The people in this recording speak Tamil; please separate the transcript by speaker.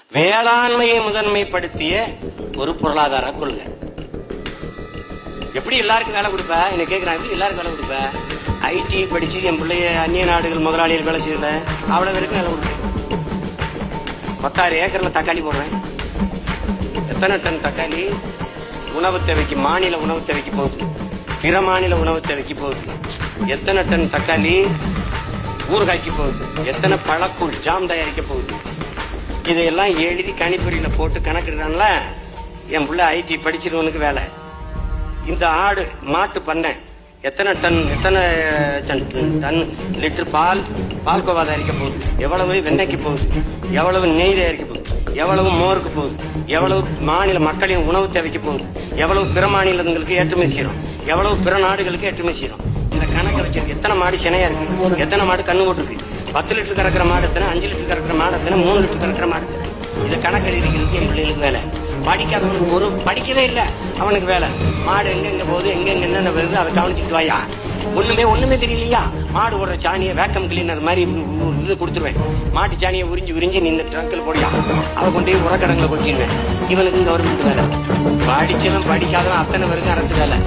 Speaker 1: வேளாண்மையை முதன்மைப்படுத்திய ஒரு பொருளாதார கொள்கை. எப்படி எல்லாருக்கும் வேலை கொடுப்ப? என்ன கேட்கிறாங்க, எல்லாருக்கும் வேலை கொடுப்ப? ஐடி படிச்சு என் பிள்ளைய அந்நிய நாடுகள் முதலாளிகள் வேலை செய்யல, அவ்வளவு பேருக்கு வேலை கொடுப்பேன். 10,000 ஏக்கர்ல தக்காளி போடுறேன். எத்தனை டன் தக்காளி உணவு தேவைக்கு, மாநில உணவு தேவைக்கு போகுது, பிற மாநில உணவு தேவைக்கு போகுது. எத்தனை டன் தக்காளி ஊறுகாய்க்கு போகுது, எத்தனை பழக்கூழ் ஜாம் தயாரிக்க போகுது. இதையெல்லாம் எழுதி கணிப்பொறியில போட்டு கணக்கிடுறான்ல என் பிள்ளை ஐடி படிச்சிருவனுக்கு வேலை. இந்த ஆடு மாட்டு பண்ணை எத்தனை டன் லிட்டர் பால்கோவா தயாரிக்க போகுது, எவ்வளவு வெண்ணெய்க்கு போகுது, எவ்வளவு நெய் தயாரிக்க போகுது, எவ்வளவு மோருக்கு போகுது, எவ்வளவு மாநில மக்களின் உணவு தேவைக்கு போகுது, எவ்வளவு பிற மாநிலங்களுக்கு ஏற்றுமதி செய்யறோம், எவ்வளவு பிற நாடுகளுக்கு ஏற்றுமதி செய்யறோம். இந்த கணக்கை வச்சிருக்கு. எத்தனை மாடு சினையா இருக்கு, எத்தனை மாடு கண்ணு போட்டுருக்கு, 10 லிட்டர் கறக்கிற மாடு எத்தனை, 5 லிட்டர் கறக்கிற மாடு எத்தனை, 3 லிட்டர் கறக்கிற மாடு எத்தனை. இதை கணக்கு எழுதிக்கிறதுக்கு என் பிள்ளைகளுக்கு வேலை. படிக்காதவனுக்கு ஒரு படிக்கவே இல்லை, அவனுக்கு வேலை. மாடு எங்க போகுது, எங்க என்னென்ன வருது அதை கவனிச்சுட்டு வாயா. ஒண்ணுமே தெரியலையா? மாடு ஓடுற சாணியை வேக்கம் கிளீனர் மாதிரி இது கொடுத்துருவேன். மாட்டு சாணியை உறிஞ்சி நீ இந்த ட்ரக்கில் போடியா, அதை கொண்டு போய் உரக்கடங்களை கொட்டிடுவேன். இவனுக்கு கவர்மெண்ட் வேலை. படிச்சவன் படிக்காதவன் அத்தனை பேருக்கு அரசு வேலை.